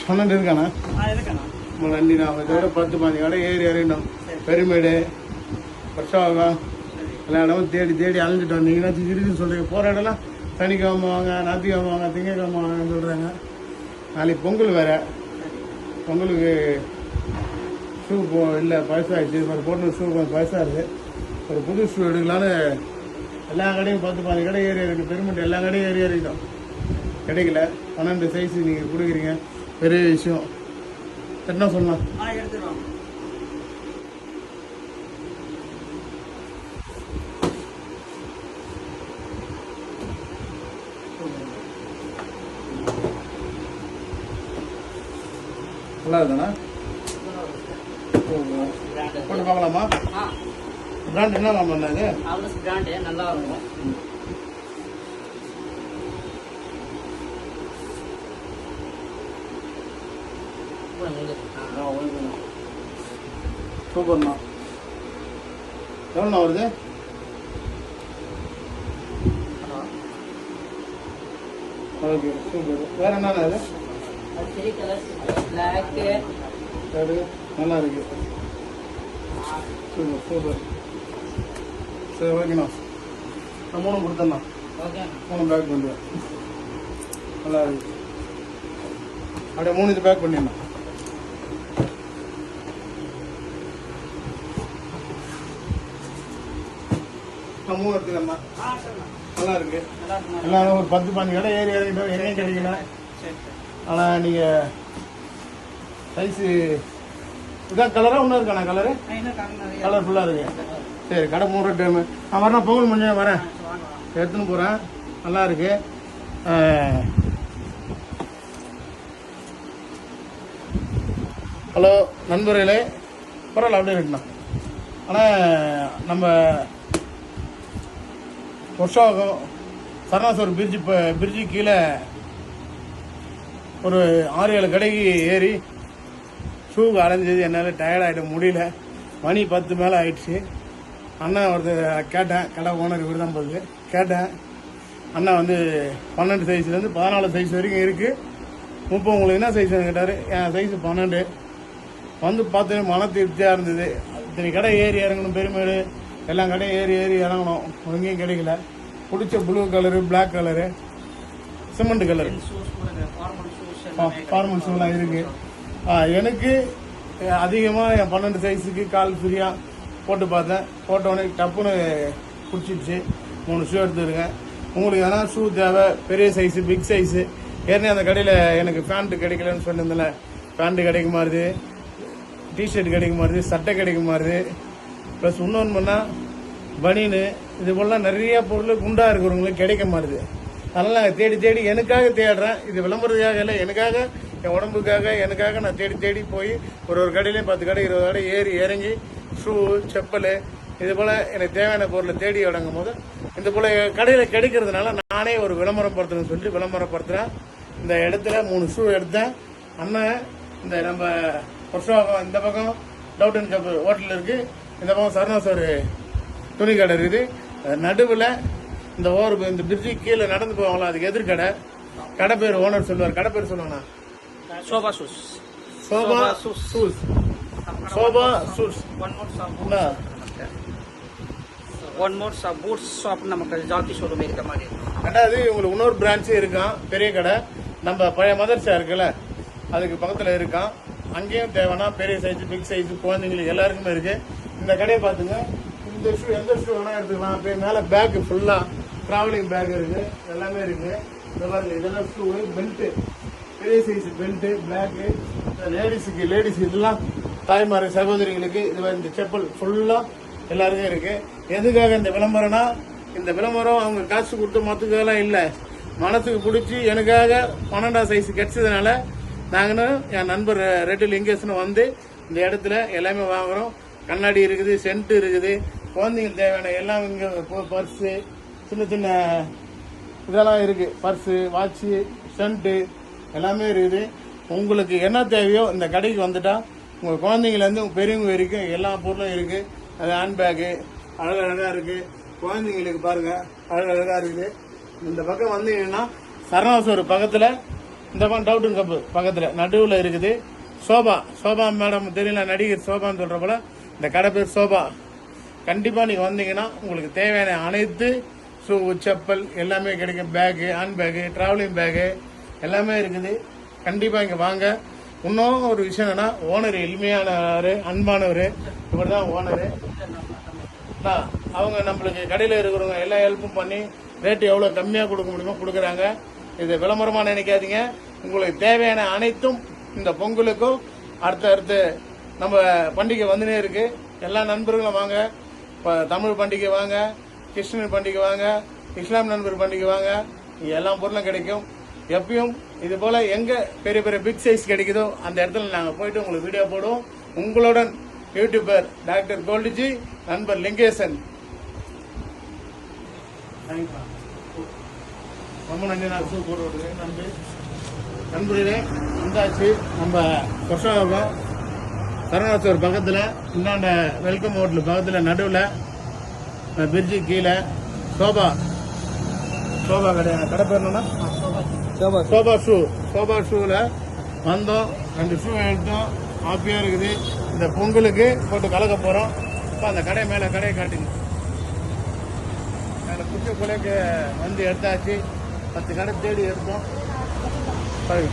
பன்னெண்டு இருக்காண்ணா நன்றி. நான் இதோட 10-15 கடை ஏறி இறங்கிட்டோம். பெருமேடு வருஷம் எல்லா இடமும் தேடி தேடி அலைஞ்சிட்டு வந்தீங்கன்னா இருக்குன்னு சொல்றீங்க. போகிற இடம்லாம் சனிக்கிழமை வாங்க, ஞாயிற்றுக்கிழமை வாங்க, திங்கக்கிழமை வாங்கன்னு சொல்கிறாங்க. நாளைக்கு பொங்கல் வேறு. பொங்கலுக்கு ஷூ இல்லை பழசாகிடுச்சு. ஒரு போட்டு ஷூ கொஞ்சம் பழசாக இருக்குது. ஒரு புது ஷூ எடுக்கலான்னு எல்லா கடையும் 10-15 கடை ஏறி இருக்கு. பெருமேட்டு எல்லா கடையும் ஏறி இறங்கிட்டோம். கிடைக்கல. 12 சைஸ் நீங்கள் கொடுக்குறீங்க, பெரிய விஷயம். என்ன சொல்லலாம்? எடுத்துருவோம். நல்லா இருக்குண்ணா. போட்டு பார்க்கலாமா? பிராண்ட் என்ன பண்ணா இது? பிராண்டு நல்லா இருக்கும். சூப்பர்ண்ணா. எவ்வளோண்ணா வருது? Okay super. வேற என்னண்ணா இது? நல்லா இருக்கு. Super super. சரி ஓகேண்ணா. நான் 3 கொடுத்தேண்ணா. 3 பேக் பண்ணுவேன். நல்லா இருக்கு. அப்படியே 3 இது பேக் பண்ணிடணும். நான் 3 எடுத்துக்கண்ணா. நல்லா இருக்கு. எல்லாம் ஒரு 10-15 கடை ஏறி இறங்கிட்டோம். எங்கேயும் கிடைக்கல. ஆனால் நீங்கள் சைஸு இதான் கலராக ஒன்றும் இருக்காண்ணா? கலரு கலர் ஃபுல்லாக இருக்கு. சரி கடை 3 டைமு. நான் வரேன். பொங்கல் முடிஞ்சு வரேன், எடுத்துன்னு போகிறேன். நல்லா இருக்கு. ஹலோ நண்பர்களே, பரவாயில்ல அப்படியே இருக்குண்ணா. ஆனால் நம்ம வருஷம் சரணாசூர் பிரிட்ஜு கீழே ஒரு 6-7 கடைக்கு ஏறி ஷூக்கு அலைஞ்சது என்னால் டயர்டாகிட முடியல. மணி 10 மேலே ஆயிடுச்சு. அண்ணன் ஒருத்தர் கேட்டேன், கடை ஓனர் இவர் தான் போகுது. கேட்டேன். அண்ணா வந்து 12 சைஸ்லேருந்து 14 சைஸ் வரைக்கும் இருக்குது. உங்களுக்கு என்ன சைஸ் கேட்டார். என் சைஸு 12. வந்து பார்த்து மன திருப்தியாக இருந்தது. இத்தனை கடை ஏறி இறங்கணும். பெருமேடு எல்லா கடையும் ஏறி ஏறி இறங்கணும். எங்கேயும் கிடைக்கல. பிடிச்ச blue colour, black colour, cement colour, formal ஷூலாம் இருக்குது. எனக்கு அதிகமாக என் 12 சைஸுக்கு கால் ஃப்ரீயாக போட்டு பார்த்தேன். போட்டோடனே டப்புன்னு பிடிச்சிடுச்சு. 3 ஷூ எடுத்துருக்கேன். உங்களுக்கு எதனா ஷூ தேவை, பெரிய சைஸு, பிக் சைஸு. ஏற்கனவே அந்த கடையில் எனக்கு பேண்ட்டு கிடைக்கலன்னு சொன்னதில்ல, பேண்ட்டு கிடைக்க மாறுது, டிஷர்ட் கிடைக்க மாறுது, சட்டை கிடைக்க மாறுது. ப்ளஸ் இன்னொன்று பண்ணால் பனியனு இது போலாம் நிறைய பொருள் குண்டாக இருக்கிறவங்களுக்கு கிடைக்க மாறுது. அதனால் நான் தேடி தேடி எனக்காக தேடுறேன். இது விளம்பரத்துக்காக இல்லை, எனக்காக, என் உடம்புக்காக, எனக்காக நான் தேடி தேடி போய் ஒரு கடையிலையும் 10 கடை 20 கடை ஏறி இறங்கி ஷூ, செப்பல் இது போல் எனக்கு தேவையான பொருளை தேடி அடங்கும் போது இந்த போல் கடையில் கிடைக்கிறதுனால நானே ஒரு விளம்பரப்படுத்தணும்னு சொல்லி விளம்பரப்படுத்துகிறேன். இந்த இடத்துல 3 ஷூ எடுத்தேன். அண்ணன் இந்த நம்ம வருஷம் இந்த பக்கம் டவுட் அண்ட் ஜப் ஹோட்டல் இருக்குது, இந்த பக்கம் சரணாசூர் துணி கடை இருக்குது. நடுவில் இந்த இந்த பிரிட்ஜு கீழே நடந்து போவாங்களா, அதுக்கு எதிர்கடை. கடை பேர் ஓனர் சொல்லுவார். கடை பேர் சொல்லுவாங்கண்ணா. Sofa Shoes. Sofa Shoes. Sofa Shoes. One more boots shop நமக்கு ஜாக்கி ஷோரூம் இருக்க மாதிரி. ரெண்டாவது உங்களுக்கு இன்னொரு பிரான்ச்சு இருக்கான், பெரிய கடை. நம்ம பழைய மதர்சா இருக்குல்ல, அதுக்கு பக்கத்தில் இருக்கான். அங்கேயும் தேவைன்னா பெரிய சைஸு, பிக் சைஸு, குழந்தைங்களுக்கு எல்லாருக்குமே இருக்கு. இந்த கடையை பார்த்துங்க. இந்த ஷூ எந்த ஷூ வேணா எடுத்துக்கலாம். அப்படியே மேலே பேக்கு ஃபுல்லாக ட்ராவலிங் பேக் இருக்கு, எல்லாமே இருக்கு. இந்த பாருங்க, இதெல்லாம் ஷூ, பெல்ட்டு, பெரிய சைஸ் பெல்ட்டு, பிளாக்கு, லேடிஸுக்கு இதெல்லாம் தாய்மார் சகோதரிகளுக்கு இது இந்த செப்பல் ஃபுல்லா எல்லாருக்கும் இருக்கு. எதுக்காக இந்த விளம்பரம்னா, இந்த விளம்பரம் அவங்க காசு கொடுத்து மொத்தத்துக்கெல்லாம் இல்லை, மனசுக்கு பிடிச்சி எனக்காக 12ஆம் சைஸ் கிடைச்சதுனால நாங்களும் என் நண்பர் ரெட்டு லிங்கேசன் வந்து இந்த இடத்துல எல்லாமே வாங்குறோம். கண்ணாடி இருக்குது, சென்ட் இருக்குது, குழந்தைங்களுக்கு தேவையான எல்லாம் இங்கே பர்ஸு, சின்ன சின்ன இதெல்லாம் இருக்கு. பர்ஸு, வாட்சு, சென்ட்டு எல்லாமே இருக்குது. உங்களுக்கு என்ன தேவையோ இந்த கடைக்கு வந்துட்டா உங்கள் குழந்தைங்கலேருந்து பெரியவங்க வரைக்கும் எல்லா பொருளும் இருக்குது. அது ஹேண்ட்பேக்கு அழகழகாக இருக்குது. குழந்தைங்களுக்கு பாருங்க அழகழகாக இருக்குது. இந்த பக்கம் வந்தீங்கன்னா சரணாசூர் பக்கத்தில் இந்த பக்கம் டவுட்டன் கப்பு பக்கத்தில் நடுவில் இருக்குது சோபா மேடம் தெரியல, நடிகர் சோபான்னு சொல்கிற போல இந்த கடை பேர் சோபா. கண்டிப்பாக நீங்கள் வந்தீங்கன்னா உங்களுக்கு தேவையான அனைத்து ஷூ, செப்பல் எல்லாமே கிடைக்கும். Bag, hand bag, travelling bag எல்லாமே இருக்குது. கண்டிப்பாக இங்கே வாங்க. இன்னும் ஒரு விஷயம் என்னன்னா, ஓனர் எளிமையானவர், அன்பானவர். இவர் தான் ஓனரு. அவங்க நம்மளுக்கு கடையில் இருக்கிறவங்க எல்லா ஹெல்ப்பும் பண்ணி ரேட்டு எவ்வளோ கம்மியாக கொடுக்க முடியுமோ கொடுக்குறாங்க. இது விளம்பரமாக நினைக்காதீங்க. உங்களுக்கு தேவையான அனைத்தும் இந்த பொங்கலுக்கும் அடுத்து நம்ம பண்டிகை வந்துனே இருக்கு. எல்லா நண்பர்களும் வாங்க. இப்போ தமிழ் பண்டிகை வாங்க, கிறிஸ்டின் பண்டிகை வாங்க, இஸ்லாம் நண்பர் பண்டிகை வாங்க. எல்லா பொருளும் கிடைக்கும். எப்பயும் இது போல எங்க பெரிய பெரிய பிக் சைஸ் கிடைக்குதோ அந்த இடத்துல நாங்கள் போயிட்டு உங்களுக்கு வீடியோ போடுவோம். உங்களுடன் யூடியூபர் டாக்டர் கோல்டிஜி, நண்பர் லிங்கேசன். ரொம்ப நன்றி. நான் ஷூ போட்டு விடுறேன். நண்பர்களே வந்தாச்சு. நம்ம கொஷாகம் சரணாசூர் பக்கத்தில் இந்தாண்ட வெல்கம் ஹோட்டல் பக்கத்தில் நடுவில் பிரிட்ஜு கீழே சோபா கடை பேர் என்னன்னா சோபா ஷூவில் வந்தோம். 2 ஷூ எடுத்தோம். ஹாப்பியாக இருக்குது. இந்த பொங்கலுக்கு போட்டு கலக்க போகிறோம். இப்போ அந்த கடை மேலே கடையை காட்டுங்க. அதில் குச்சி கொலைக்கு வந்து எடுத்தாச்சு. 10 கடை தேடி எடுத்தோம். பாருங்க.